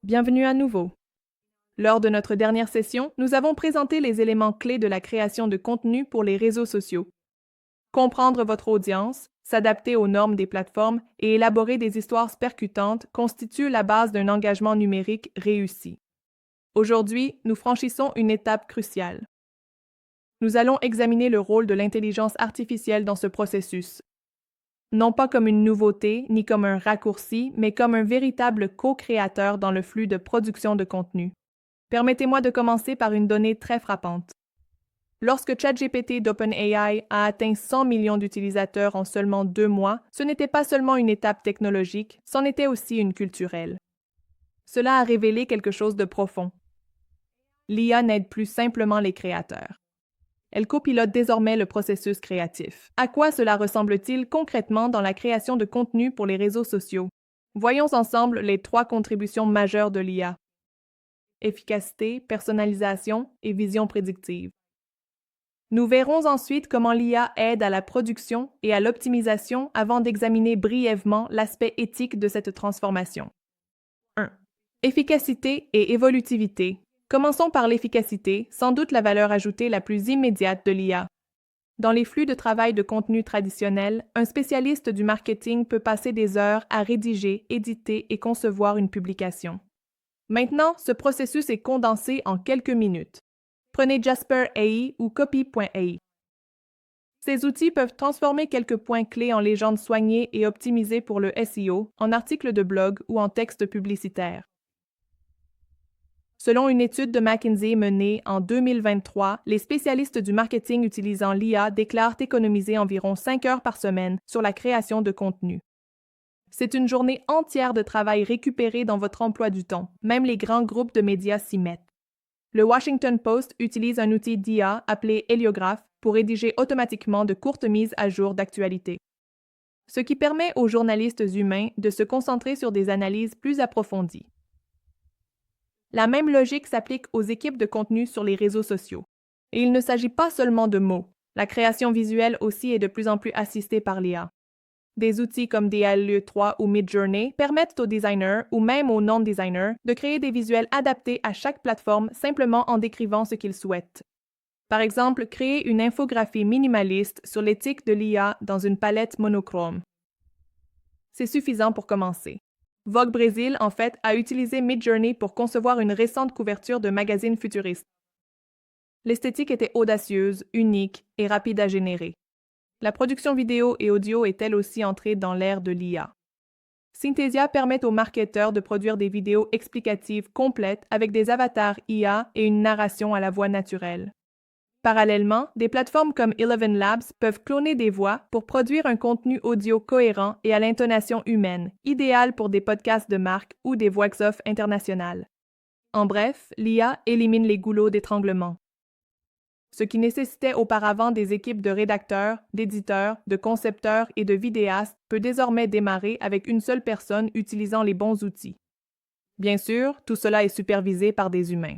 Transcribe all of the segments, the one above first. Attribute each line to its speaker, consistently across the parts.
Speaker 1: Bienvenue à nouveau. Lors de notre dernière session, nous avons présenté les éléments clés de la création de contenu pour les réseaux sociaux. Comprendre votre audience, s'adapter aux normes des plateformes et élaborer des histoires percutantes constituent la base d'un engagement numérique réussi. Aujourd'hui, nous franchissons une étape cruciale. Nous allons examiner le rôle de l'intelligence artificielle dans ce processus, non pas comme une nouveauté ni comme un raccourci, mais comme un véritable co-créateur dans le flux de production de contenu. Permettez-moi de commencer par une donnée très frappante. Lorsque ChatGPT d'OpenAI a atteint 100 millions d'utilisateurs en seulement 2 mois, ce n'était pas seulement une étape technologique, c'en était aussi une culturelle. Cela a révélé quelque chose de profond. L'IA n'aide plus simplement les créateurs. Elle copilote désormais le processus créatif. À quoi cela ressemble-t-il concrètement dans la création de contenu pour les réseaux sociaux? Voyons ensemble les 3 contributions majeures de l'IA. Efficacité, personnalisation et vision prédictive. Nous verrons ensuite comment l'IA aide à la production et à l'optimisation avant d'examiner brièvement l'aspect éthique de cette transformation. 1. Efficacité et évolutivité. Commençons par l'efficacité, sans doute la valeur ajoutée la plus immédiate de l'IA. Dans les flux de travail de contenu traditionnels, un spécialiste du marketing peut passer des heures à rédiger, éditer et concevoir une publication. Maintenant, ce processus est condensé en quelques minutes. Prenez Jasper AI ou Copy.ai. Ces outils peuvent transformer quelques points clés en légendes soignées et optimisées pour le SEO, en articles de blog ou en textes publicitaires. Selon une étude de McKinsey menée en 2023, les spécialistes du marketing utilisant l'IA déclarent économiser environ 5 heures par semaine sur la création de contenu. C'est une journée entière de travail récupérée dans votre emploi du temps. Même les grands groupes de médias s'y mettent. Le Washington Post utilise un outil d'IA appelé Héliographe pour rédiger automatiquement de courtes mises à jour d'actualité, ce qui permet aux journalistes humains de se concentrer sur des analyses plus approfondies. La même logique s'applique aux équipes de contenu sur les réseaux sociaux. Et il ne s'agit pas seulement de mots. La création visuelle aussi est de plus en plus assistée par l'IA. Des outils comme DALL-E 3 ou Midjourney permettent aux designers ou même aux non-designers de créer des visuels adaptés à chaque plateforme simplement en décrivant ce qu'ils souhaitent. Par exemple, créer une infographie minimaliste sur l'éthique de l'IA dans une palette monochrome. C'est suffisant pour commencer. Vogue Brésil, en fait, a utilisé Midjourney pour concevoir une récente couverture de magazine futuriste. L'esthétique était audacieuse, unique et rapide à générer. La production vidéo et audio est elle aussi entrée dans l'ère de l'IA. Synthesia permet aux marketeurs de produire des vidéos explicatives complètes avec des avatars IA et une narration à la voix naturelle. Parallèlement, des plateformes comme Eleven Labs peuvent cloner des voix pour produire un contenu audio cohérent et à l'intonation humaine, idéal pour des podcasts de marque ou des voix-off internationales. En bref, l'IA élimine les goulots d'étranglement. Ce qui nécessitait auparavant des équipes de rédacteurs, d'éditeurs, de concepteurs et de vidéastes peut désormais démarrer avec une seule personne utilisant les bons outils. Bien sûr, tout cela est supervisé par des humains.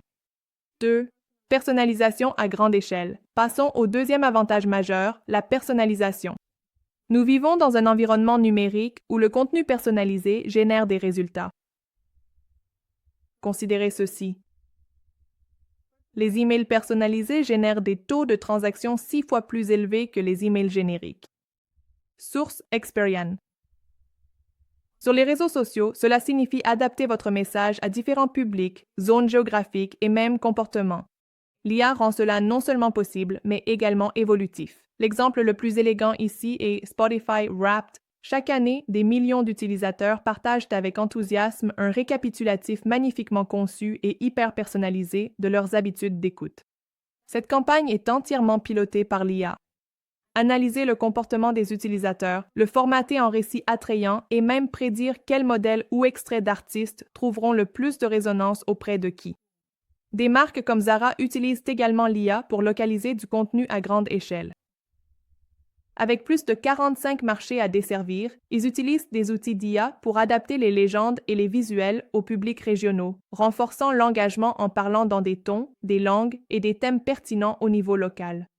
Speaker 1: 2. Personnalisation à grande échelle. Passons au deuxième avantage majeur, la personnalisation. Nous vivons dans un environnement numérique où le contenu personnalisé génère des résultats. Considérez ceci. Les emails personnalisés génèrent des taux de transaction 6 fois plus élevés que les emails génériques. Source Experian. Sur les réseaux sociaux, cela signifie adapter votre message à différents publics, zones géographiques et même comportements. L'IA rend cela non seulement possible, mais également évolutif. L'exemple le plus élégant ici est Spotify Wrapped. Chaque année, des millions d'utilisateurs partagent avec enthousiasme un récapitulatif magnifiquement conçu et hyper personnalisé de leurs habitudes d'écoute. Cette campagne est entièrement pilotée par l'IA. Analyser le comportement des utilisateurs, le formater en récits attrayants et même prédire quels modèles ou extraits d'artistes trouveront le plus de résonance auprès de qui. Des marques comme Zara utilisent également l'IA pour localiser du contenu à grande échelle. Avec plus de 45 marchés à desservir, ils utilisent des outils d'IA pour adapter les légendes et les visuels aux publics régionaux, renforçant l'engagement en parlant dans des tons, des langues et des thèmes pertinents au niveau local.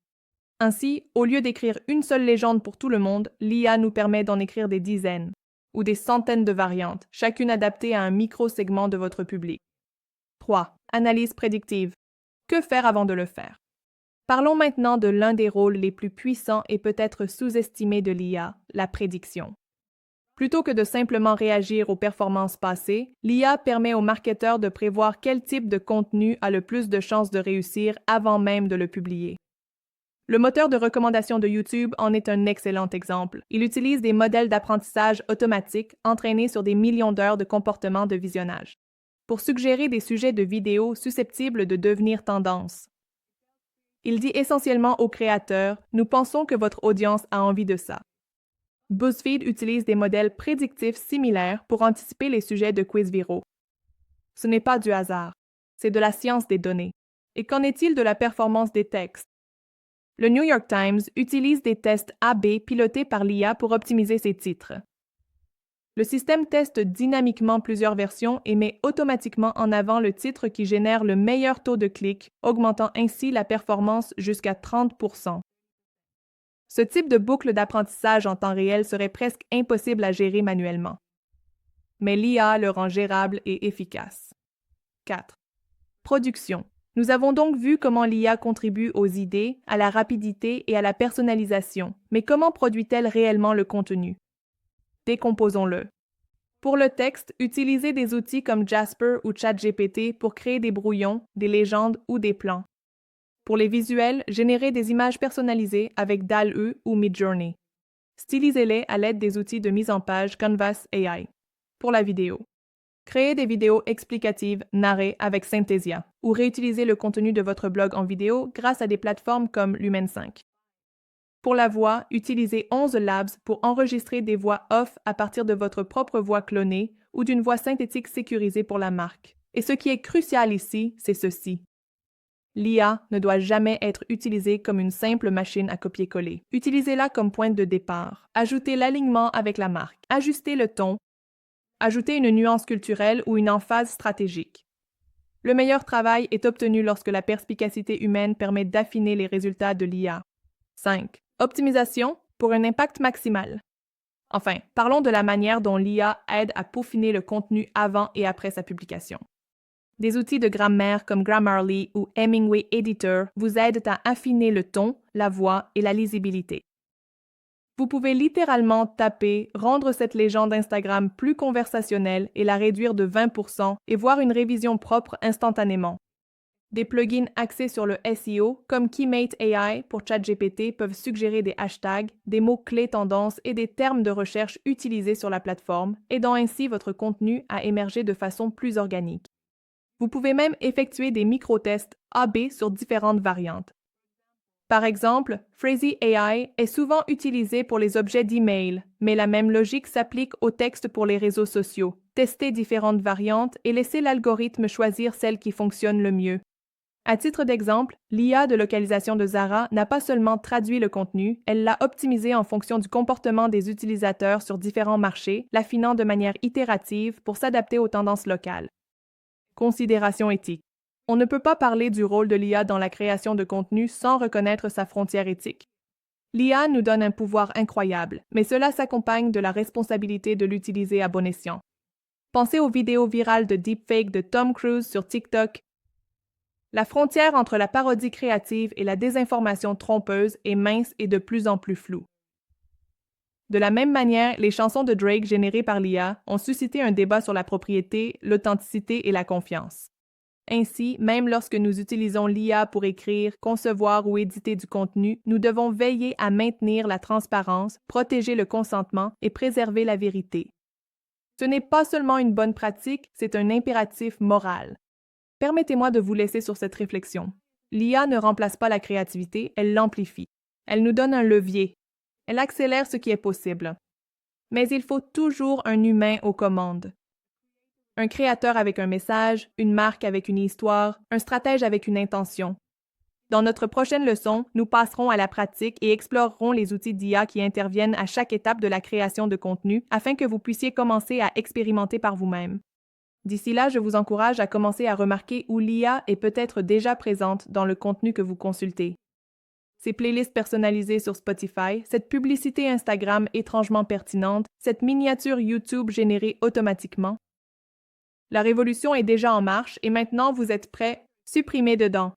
Speaker 1: Ainsi, au lieu d'écrire une seule légende pour tout le monde, l'IA nous permet d'en écrire des dizaines. ou des centaines de variantes, chacune adaptée à un micro-segment de votre public. 3. Analyse prédictive. Que faire avant de le faire? Parlons maintenant de l'un des rôles les plus puissants et peut-être sous-estimés de l'IA, la prédiction. Plutôt que de simplement réagir aux performances passées, l'IA permet aux marketeurs de prévoir quel type de contenu a le plus de chances de réussir avant même de le publier. Le moteur de recommandation de YouTube en est un excellent exemple. Il utilise des modèles d'apprentissage automatiques entraînés sur des millions d'heures de comportements de visionnage pour suggérer des sujets de vidéos susceptibles de devenir tendance. Il dit essentiellement aux créateurs « Nous pensons que votre audience a envie de ça ». BuzzFeed utilise des modèles prédictifs similaires pour anticiper les sujets de quiz viraux. Ce n'est pas du hasard, c'est de la science des données. Et qu'en est-il de la performance des textes? Le New York Times utilise des tests A/B pilotés par l'IA pour optimiser ses titres. Le système teste dynamiquement plusieurs versions et met automatiquement en avant le titre qui génère le meilleur taux de clic, augmentant ainsi la performance jusqu'à 30%. Ce type de boucle d'apprentissage en temps réel serait presque impossible à gérer manuellement. Mais l'IA le rend gérable et efficace. 4. Production. Nous avons donc vu comment l'IA contribue aux idées, à la rapidité et à la personnalisation, mais comment produit-elle réellement le contenu? Décomposons-le. Pour le texte, utilisez des outils comme Jasper ou ChatGPT pour créer des brouillons, des légendes ou des plans. Pour les visuels, générez des images personnalisées avec DALL-E ou Midjourney. Stylisez-les à l'aide des outils de mise en page Canvas AI. Pour la vidéo, créez des vidéos explicatives narrées avec Synthesia ou réutilisez le contenu de votre blog en vidéo grâce à des plateformes comme Lumen 5. Pour la voix, utilisez 11 Labs pour enregistrer des voix off à partir de votre propre voix clonée ou d'une voix synthétique sécurisée pour la marque. Et ce qui est crucial ici, c'est ceci. L'IA ne doit jamais être utilisée comme une simple machine à copier-coller. Utilisez-la comme point de départ. Ajoutez l'alignement avec la marque. Ajustez le ton. Ajoutez une nuance culturelle ou une emphase stratégique. Le meilleur travail est obtenu lorsque la perspicacité humaine permet d'affiner les résultats de l'IA. 5. Optimisation pour un impact maximal. Enfin, parlons de la manière dont l'IA aide à peaufiner le contenu avant et après sa publication. Des outils de grammaire comme Grammarly ou Hemingway Editor vous aident à affiner le ton, la voix et la lisibilité. Vous pouvez littéralement taper « rendre cette légende Instagram plus conversationnelle » et la réduire de 20% et voir une révision propre instantanément. Des plugins axés sur le SEO, comme Keymate AI pour ChatGPT, peuvent suggérer des hashtags, des mots-clés tendances et des termes de recherche utilisés sur la plateforme, aidant ainsi votre contenu à émerger de façon plus organique. Vous pouvez même effectuer des micro-tests A/B sur différentes variantes. Par exemple, Phrasee AI est souvent utilisé pour les objets d'email, mais la même logique s'applique au texte pour les réseaux sociaux. Testez différentes variantes et laissez l'algorithme choisir celle qui fonctionne le mieux. À titre d'exemple, l'IA de localisation de Zara n'a pas seulement traduit le contenu, elle l'a optimisé en fonction du comportement des utilisateurs sur différents marchés, l'affinant de manière itérative pour s'adapter aux tendances locales. Considération éthique. On ne peut pas parler du rôle de l'IA dans la création de contenu sans reconnaître sa frontière éthique. L'IA nous donne un pouvoir incroyable, mais cela s'accompagne de la responsabilité de l'utiliser à bon escient. Pensez aux vidéos virales de deepfake de Tom Cruise sur TikTok. La frontière entre la parodie créative et la désinformation trompeuse est mince et de plus en plus floue. De la même manière, les chansons de Drake générées par l'IA ont suscité un débat sur la propriété, l'authenticité et la confiance. Ainsi, même lorsque nous utilisons l'IA pour écrire, concevoir ou éditer du contenu, nous devons veiller à maintenir la transparence, protéger le consentement et préserver la vérité. Ce n'est pas seulement une bonne pratique, c'est un impératif moral. Permettez-moi de vous laisser sur cette réflexion. L'IA ne remplace pas la créativité, elle l'amplifie. Elle nous donne un levier. Elle accélère ce qui est possible. Mais il faut toujours un humain aux commandes. Un créateur avec un message, une marque avec une histoire, un stratège avec une intention. Dans notre prochaine leçon, nous passerons à la pratique et explorerons les outils d'IA qui interviennent à chaque étape de la création de contenu afin que vous puissiez commencer à expérimenter par vous-même. D'ici là, je vous encourage à commencer à remarquer où l'IA est peut-être déjà présente dans le contenu que vous consultez. ces playlists personnalisées sur Spotify, cette publicité Instagram étrangement pertinente, cette miniature YouTube générée automatiquement. La révolution est déjà en marche et maintenant vous êtes prêts, supprimez dedans.